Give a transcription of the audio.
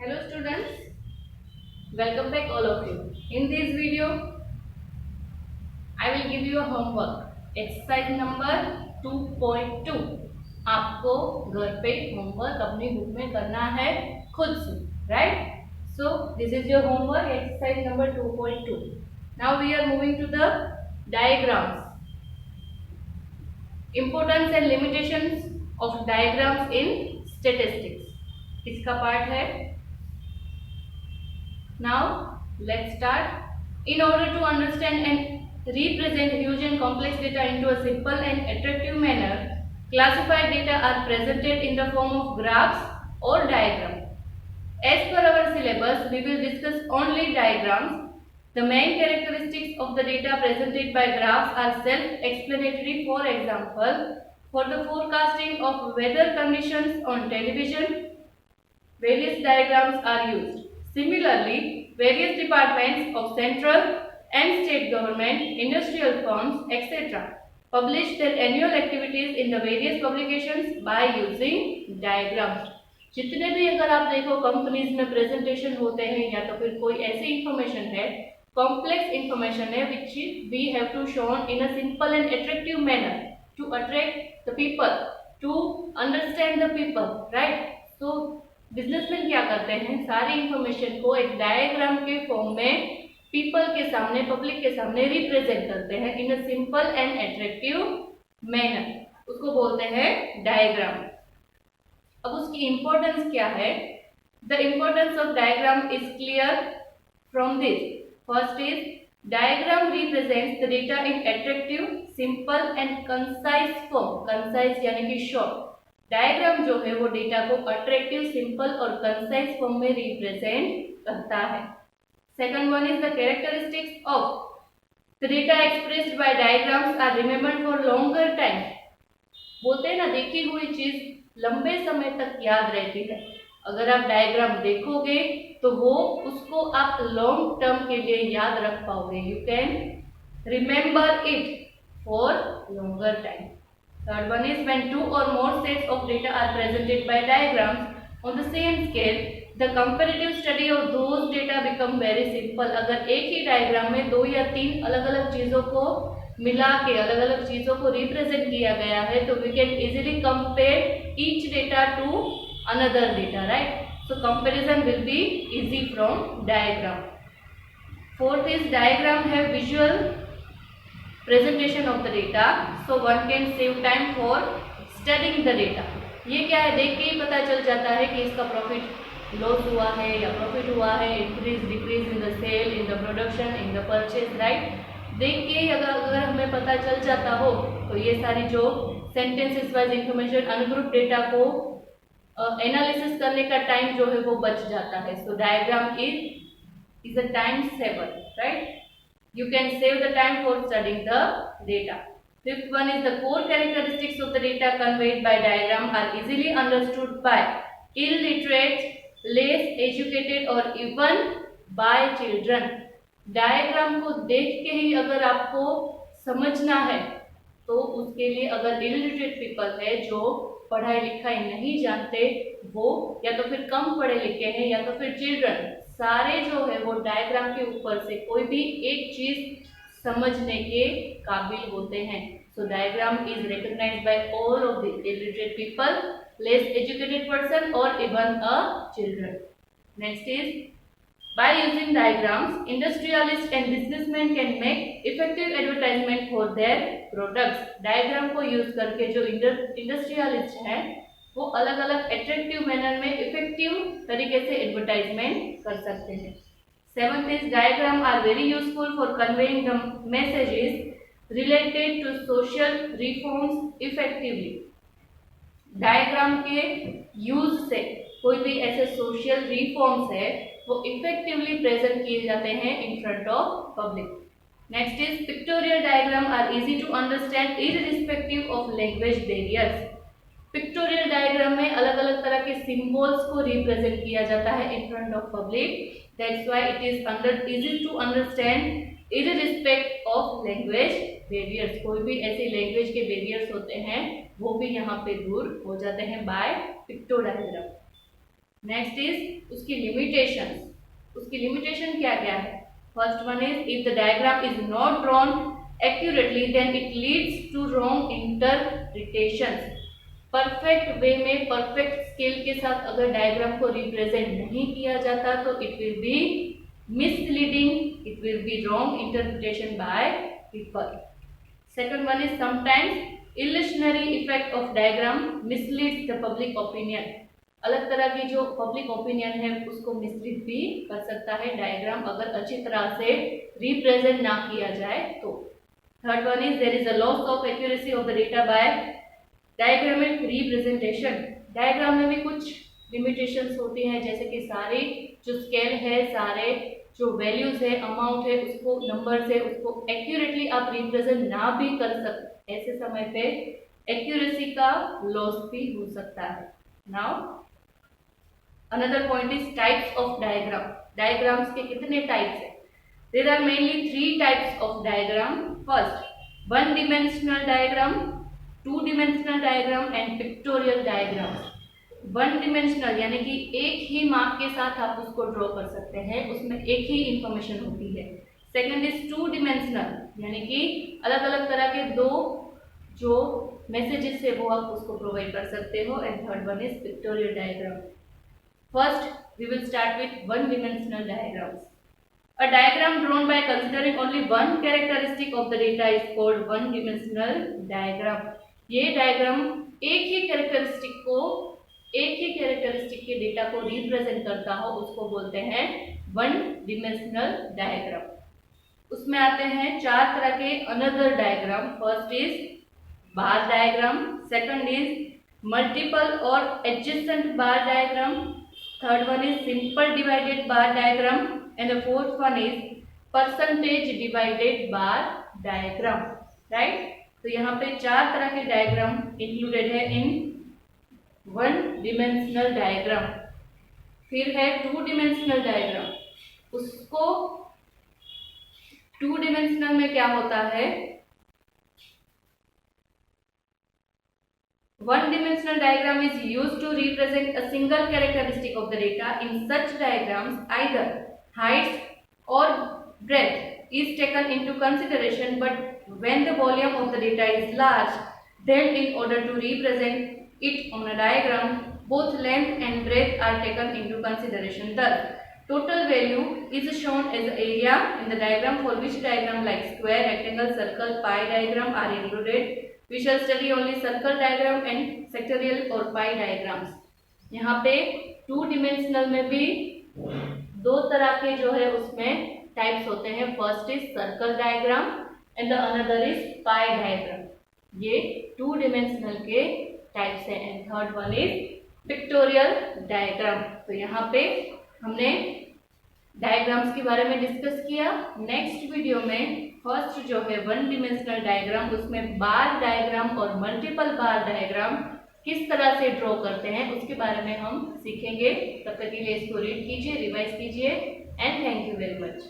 Hello students, welcome back all of you. In this video, I will give you a homework. Exercise number 2.2. आपको घर पे homework अपनी book में करना है खुद से, right? So this is your homework, exercise number 2.2. Now we are moving to the diagrams. Importance and limitations of diagrams in statistics. इसका पार्ट है. Now let's start. In order to understand and represent huge and complex data into a simple and attractive manner, classified data are presented in the form of graphs or diagrams. As per our syllabus, we will discuss only diagrams. The main characteristics of the data presented by graphs are self-explanatory. For example, for the forecasting of weather conditions on television, various diagrams are used. Similarly, various departments of central and state government, industrial firms, etc. publish their annual activities in the various publications by using diagrams. जितने भी अगर आप देखो companies में presentation होते हैं या तो फिर कोई ऐसी इंफॉर्मेशन है, कॉम्प्लेक्स इंफॉर्मेशन है which we have to shown in a simple and attractive manner to attract the people, to understand the people, right? So businessman क्या करते हैं, सारी इंफॉर्मेशन को एक डायग्राम के फॉर्म में पीपल के सामने, पब्लिक के सामने रिप्रेजेंट करते हैं in a simple and attractive manner. उसको बोलते हैं डायग्राम. अब उसकी इंपॉर्टेंस क्या है? The importance of diagram is clear from this. First is diagram represents the data in attractive, simple and concise form. Concise यानी कि शॉर्ट. डायग्राम जो है वो डेटा को अट्रैक्टिव, सिंपल और कंसाइज फॉर्म में रिप्रेजेंट करता है. Second one is the characteristics of the data expressed by diagrams are remembered for longer time. बोलते हैं ना, देखी हुई चीज लंबे समय तक याद रहती है. अगर आप डायग्राम देखोगे तो वो उसको आप लॉन्ग टर्म के लिए याद रख पाओगे. You can remember it for longer time. Third one is when two or more sets of data are presented by diagrams on the same scale, the comparative study of those data become very simple. अगर एक ही diagram में दो या तीन अलग अलग चीजों को मिला के अलग अलग चीजों को रिप्रेजेंट किया गया है तो we can easily compare each data to another data, right? So comparison will be easy from diagram. Fourth is diagram have visual presentation of the data, so one can save time for studying the data. ये क्या है, देख के ही पता चल जाता है कि इसका प्रॉफिट लॉस हुआ है या प्रॉफिट हुआ है, increase decrease in the sale, in the production, in the purchase, right? देख के ही अगर हमें पता चल जाता हो तो ये सारी जो sentences wise information, ungroup data को एनालिसिस करने का टाइम जो है वो बच जाता है. So diagram is a time saver, right? You can save the time for studying the data. Fifth one is the core characteristics of the data conveyed by diagram are easily understood by illiterate, less educated or even by children. Diagram को देख के ही अगर आपको समझना है तो उसके लिए अगर इलिटरेट पीपल है जो पढ़ाई लिखाई नहीं जानते, वो या तो फिर कम पढ़े लिखे हैं या तो फिर चिल्ड्रन, सारे जो है वो डायग्राम के ऊपर से कोई भी एक चीज समझने के काबिल होते हैं. So diagram is recognised by all of the illiterate people, less educated person और even a children. Next is by using diagrams, industrialists and businessmen can make effective advertisement for their products. Diagram को use करके जो industrialist हैं वो अलग अलग attractive manner में effective तरीके से एडवर्टाइजमेंट कर सकते हैं. Seventh is diagram are very useful for conveying the messages related to social reforms effectively. Diagram के यूज से कोई भी ऐसे सोशल रिफॉर्म्स है वो इफेक्टिवली प्रेजेंट किए जाते हैं in front of public. Next is pictorial diagram are easy to understand irrespective of language barriers. Pictorial diagram में अलग अलग तरह के सिंबल्स को रिप्रेजेंट किया जाता है in front of public. That's why it is easy to understand irrespective of language barriers. कोई भी ऐसे लैंग्वेज के बैरियर्स होते हैं वो भी यहाँ पे दूर हो जाते हैं by picto diagram. Next is उसकी लिमिटेशंस। उसकी लिमिटेशन क्या क्या है? First one is if the diagram is not drawn accurately then it leads to wrong interpretations. Perfect way में परफेक्ट स्केल के साथ अगर डायग्राम को रिप्रेजेंट नहीं किया जाता तो it will be misleading, it will be wrong interpretation by people. Second one is sometimes illusionary effect of diagram misleads the public opinion. अलग तरह की जो पब्लिक ओपिनियन है उसको मिसलीड भी कर सकता है डायग्राम अगर अच्छी तरह से रिप्रेजेंट ना किया जाए तो। Third one is there is a loss of accuracy of the data by diagrammatic representation. Diagram में भी कुछ लिमिटेशंस होती हैं, जैसे कि सारे जो स्केल है, सारे जो वैल्यूज है, अमाउंट है, उसको नंबर से उसको एक्यूरेटली आप रिप्रेजेंट ना भी कर सकते, ऐसे समय पे एक्यूरेसी का लॉस भी हो सकता है। Now another point is types of diagram. Diagrams के कितने टाइप्स है? There are mainly 3 types of diagram. First one dimensional diagram, two dimensional diagram and pictorial diagram. One dimensional यानी कि एक ही माप के साथ आप उसको ड्रॉ कर सकते हैं, उसमें एक ही इंफॉर्मेशन होती है। सेकंड इज टू डिमेंशनल यानी कि अलग अलग तरह के दो जो मैसेजेस है वो आप उसको प्रोवाइड कर सकते हो। And third one is pictorial diagram. First, we will start with one-dimensional diagrams. A diagram drawn by considering only one characteristic of the data is called one-dimensional diagram. ये डायग्राम एक ही characteristic के data को represent करता हो उसको बोलते हैं one dimensional diagram. उसमें आते हैं 4 तरह के another diagram. First is bar diagram, second is multiple और adjacent bar diagram, third one is simple divided bar diagram and the fourth one is percentage divided bar diagram, right? तो यहाँ पे 4 तरह के डायग्राम इंक्लूडेड है in one dimensional diagram. फिर है to dimensional diagram. उसको टू डिमेंशनल में क्या होता है? One-dimensional diagram is used to represent a single characteristic of the data. In such diagrams, either height or breadth is taken into consideration, but when the volume of the data is large, then in order to represent it on a diagram, both length and breadth are taken into consideration. Thus, total value is shown as area in the diagram for which diagram like square, rectangle, circle, pie diagram are included. We shall study only circle diagram and sectorial और pie diagrams. यहाँ पे two dimensional में भी 2 तरह के जो है उसमें टाइप्स होते हैं। First is circle diagram and the another is pi diagram. ये टू डिमेंशनल के टाइप्स हैं। And third one is pictorial diagram. तो यहाँ पे हमने डायग्राम्स के बारे में डिस्कस किया। नेक्स्ट वीडियो में फर्स्ट जो है वन डिमेंशनल डायग्राम, उसमें बार डायग्राम और मल्टीपल बार डायग्राम किस तरह से ड्रॉ करते हैं उसके बारे में हम सीखेंगे। तब तक के लिए इसको रीड कीजिए, रिवाइज कीजिए and thank you very much.